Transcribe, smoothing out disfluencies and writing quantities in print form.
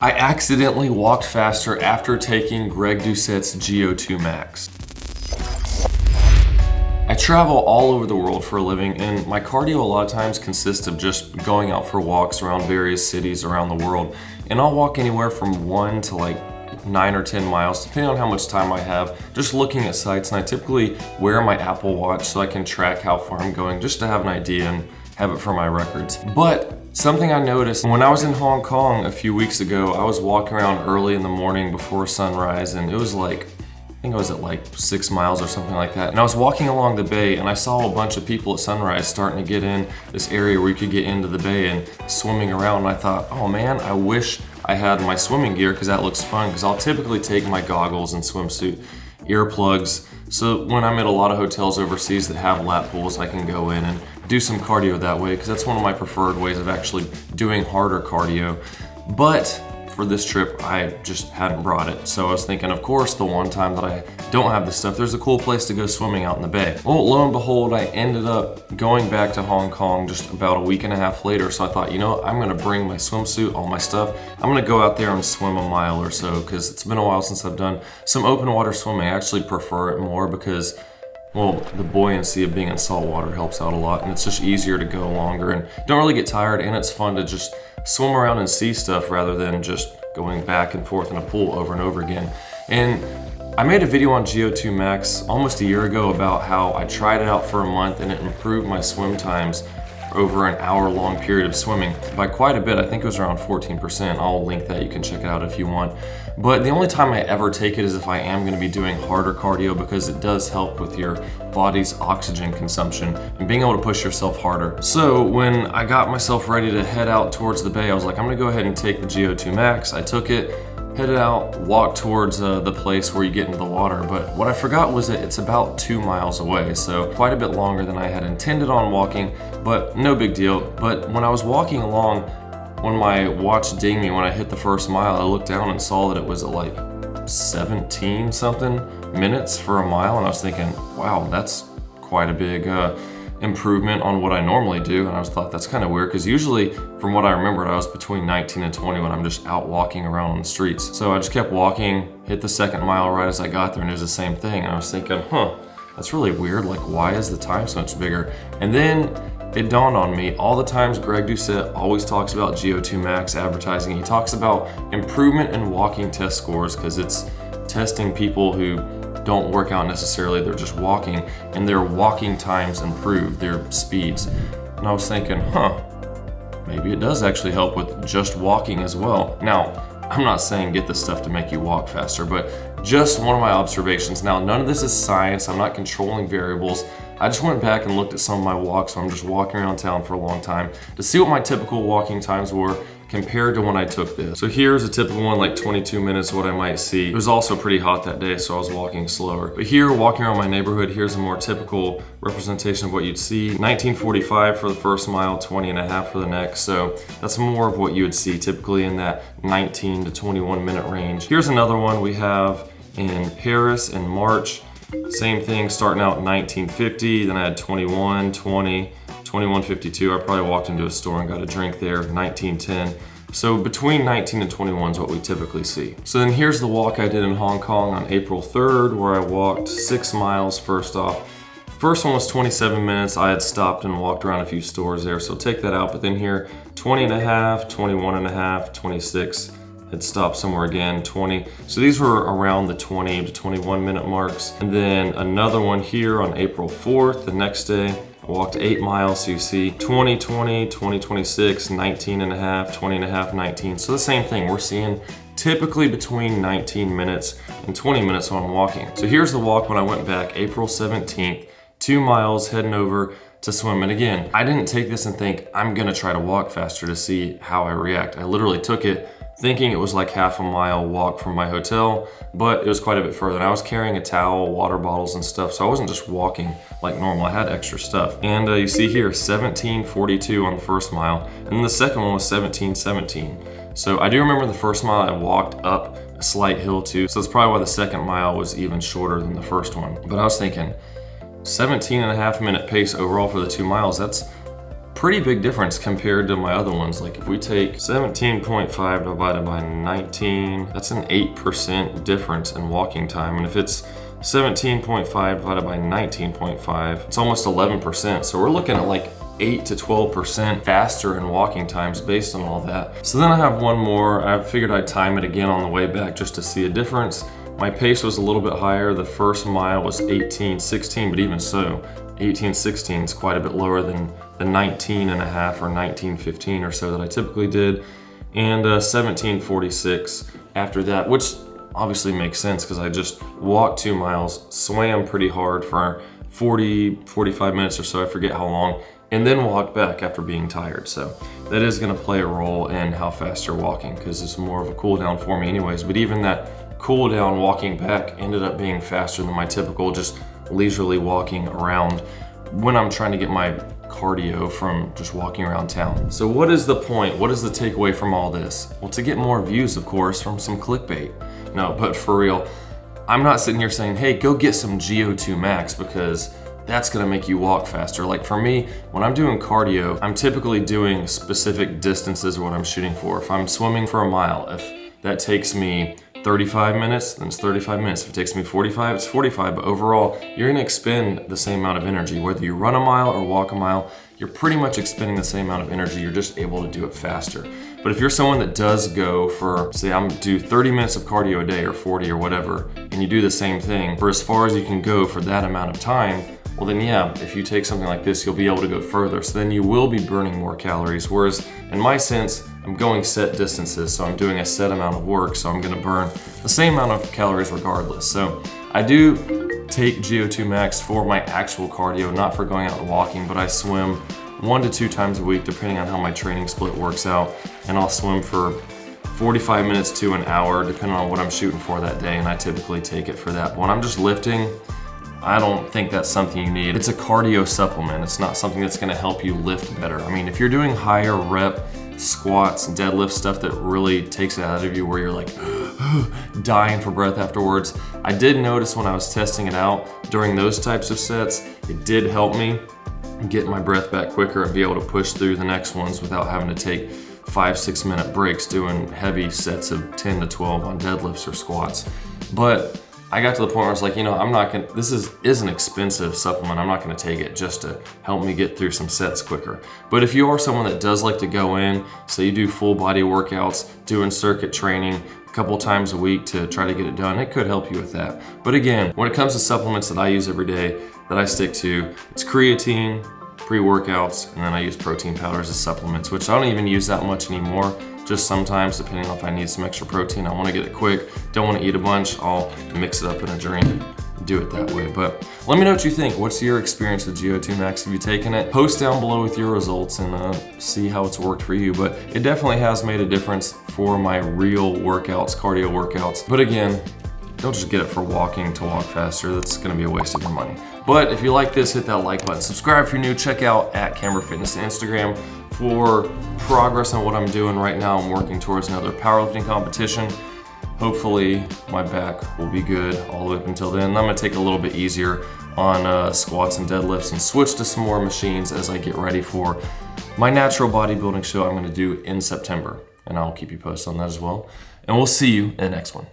I accidentally walked faster after taking Greg Doucette's GO2 Max. I travel all over the world for a living, and my cardio a lot of times consists of just going out for walks around various cities around the world. And I'll walk anywhere from 1 to like 9 or 10 miles, depending on how much time I have, just looking at sites. And I typically wear my Apple Watch so I can track how far I'm going, just to have an idea and have it for my records. But something I noticed when I was in Hong Kong a few weeks ago, I was walking around early in the morning before sunrise, and it was like, I think I was at like 6 miles or something like that. And I was walking along the bay and I saw a bunch of people at sunrise starting to get in this area where you could get into the bay and swimming around. And I thought, oh man, I wish I had my swimming gear because that looks fun, because I'll typically take my goggles and swimsuit, earplugs, so when I'm at a lot of hotels overseas that have lap pools, I can go in and do some cardio that way, because that's one of my preferred ways of actually doing harder cardio. But for this trip, I just hadn't brought it. So I was thinking, of course, the one time that I don't have this stuff, there's a cool place to go swimming out in the bay. Well, lo and behold, I ended up going back to Hong Kong just about a week and a half later. So I thought, you know, I'm gonna bring my swimsuit, all my stuff. I'm gonna go out there and swim a mile or so, because it's been a while since I've done some open water swimming. I actually prefer it more because, well, the buoyancy of being in salt water helps out a lot, and it's just easier to go longer and don't really get tired, and it's fun to just swim around and see stuff rather than just going back and forth in a pool over and over again. And I made a video on GO2 Max almost a year ago about how I tried it out for a month and it improved my swim times over an hour-long period of swimming by quite a bit. I think it was around 14%. I'll link that, you can check it out if you want. But the only time I ever take it is if I am gonna be doing harder cardio, because it does help with your body's oxygen consumption and being able to push yourself harder. So when I got myself ready to head out towards the bay, I was like, I'm gonna go ahead and take the GO2 Max. I took it, headed out, walked towards the place where you get into the water. But what I forgot was that it's about 2 miles away, so quite a bit longer than I had intended on walking, but no big deal. But when I was walking along, when my watch dinged me when I hit the first mile, I looked down and saw that it was at like 17 something minutes for a mile, and I was thinking, wow, that's quite a big improvement on what I normally do. And I thought that's kind of weird, because usually from what I remembered, I was between 19 and 20 when I'm just out walking around on the streets. So I just kept walking, hit the second mile right as I got there, and it was the same thing. And I was thinking, that's really weird. Like, why is the time so much bigger? And then it dawned on me, all the times Greg Doucette always talks about GO2 Max advertising, he talks about improvement in walking test scores, because it's testing people who don't work out necessarily, they're just walking, and their walking times improve, their speeds. And I was thinking, maybe it does actually help with just walking as well. Now, I'm not saying get this stuff to make you walk faster, but just one of my observations. Now, none of this is science, I'm not controlling variables. I just went back and looked at some of my walks, so I'm just walking around town for a long time, to see what my typical walking times were compared to when I took this. So here's a typical one, like 22 minutes, what I might see. It was also pretty hot that day, so I was walking slower. But here, walking around my neighborhood, here's a more typical representation of what you'd see. 19:45 for the first mile, 20 and a half for the next. So that's more of what you would see typically in that 19 to 21 minute range. Here's another one we have in Paris in March. Same thing, starting out 19:50, then I had 21, 20, 21:52. I probably walked into a store and got a drink there, 19:10. So between 19 and 21 is what we typically see. So then here's the walk I did in Hong Kong on April 3rd, where I walked 6 miles first off. First one was 27 minutes. I had stopped and walked around a few stores there, so take that out. But then here, 20 and a half, 21 and a half, 26. Had stopped somewhere again, 20. So these were around the 20 to 21 minute marks. And then another one here on April 4th, the next day, I walked 8 miles. So you see 20, 20, 20, 26, 19 and a half, 20 and a half, 19. So the same thing, we're seeing typically between 19 minutes and 20 minutes when I'm walking. So here's the walk when I went back, April 17th, 2 miles heading over to swim. And again, I didn't take this and think, I'm gonna try to walk faster to see how I react. I literally took it thinking it was like half a mile walk from my hotel, but it was quite a bit further. And I was carrying a towel, water bottles and stuff, so I wasn't just walking like normal, I had extra stuff. And you see here, 17:42 on the first mile, and then the second one was 17:17. So I do remember the first mile I walked up a slight hill too, so that's probably why the second mile was even shorter than the first one. But I was thinking, 17 and a half minute pace overall for the 2 miles, that's pretty big difference compared to my other ones. Like if we take 17.5 divided by 19, that's an 8% difference in walking time. And if it's 17.5 divided by 19.5, it's almost 11%. So we're looking at like 8 to 12% faster in walking times based on all that. So then I have one more. I figured I'd time it again on the way back just to see a difference. My pace was a little bit higher. The first mile was 18:16, but even so, 18:16 is quite a bit lower than the 19 and a half or 19:15 or so that I typically did. And 17:46 after that, which obviously makes sense because I just walked 2 miles, swam pretty hard for 45 minutes or so, I forget how long, and then walked back after being tired. So that is gonna play a role in how fast you're walking because it's more of a cool down for me anyways. But even that cool down walking back ended up being faster than my typical just leisurely walking around when I'm trying to get my cardio from just walking around town. So what is the point? What is the takeaway from all this? Well, to get more views, of course, from some clickbait. No, but for real, I'm not sitting here saying, hey, go get some GO2 Max because that's gonna make you walk faster. Like for me, when I'm doing cardio, I'm typically doing specific distances what I'm shooting for. If I'm swimming for a mile, if that takes me 35 minutes, then it's 35 minutes. If it takes me 45, it's 45. But overall, you're gonna expend the same amount of energy. Whether you run a mile or walk a mile, you're pretty much expending the same amount of energy. You're just able to do it faster. But if you're someone that does go for, say I'm do 30 minutes of cardio a day or 40 or whatever, and you do the same thing for as far as you can go for that amount of time, well then yeah, if you take something like this, you'll be able to go further. So then you will be burning more calories. Whereas in my sense, I'm going set distances, so I'm doing a set amount of work, so I'm gonna burn the same amount of calories regardless. So I do take GO2 Max for my actual cardio, not for going out and walking, but I swim 1 to 2 times a week, depending on how my training split works out. And I'll swim for 45 minutes to an hour, depending on what I'm shooting for that day, and I typically take it for that. But when I'm just lifting, I don't think that's something you need. It's a cardio supplement. It's not something that's gonna help you lift better. I mean, if you're doing higher rep squats, deadlift, stuff that really takes it out of you where you're like dying for breath afterwards, I did notice when I was testing it out during those types of sets, it did help me get my breath back quicker and be able to push through the next ones without having to take 5-6 minute breaks doing heavy sets of 10 to 12 on deadlifts or squats. But I got to the point where I was like, you know, I'm not gonna, this is an expensive supplement. I'm not gonna take it just to help me get through some sets quicker. But if you are someone that does like to go in, so you do full body workouts, doing circuit training a couple times a week to try to get it done, it could help you with that. But again, when it comes to supplements that I use every day, that I stick to, it's creatine, pre-workouts, and then I use protein powders as supplements, which I don't even use that much anymore. Just sometimes, depending on if I need some extra protein, I wanna get it quick, don't wanna eat a bunch, I'll mix it up in a drink, do it that way. But let me know what you think. What's your experience with GO2 Max? Have you taken it? Post down below with your results and see how it's worked for you. But it definitely has made a difference for my real workouts, cardio workouts. But again, don't just get it for walking to walk faster. That's gonna be a waste of your money. But if you like this, hit that like button. Subscribe if you're new. Check out @Camber Fitness on Instagram for progress on what I'm doing right now. I'm working towards another powerlifting competition. Hopefully my back will be good all the way up until then. I'm gonna take it a little bit easier on squats and deadlifts and switch to some more machines as I get ready for my natural bodybuilding show I'm gonna do in September. And I'll keep you posted on that as well. And we'll see you in the next one.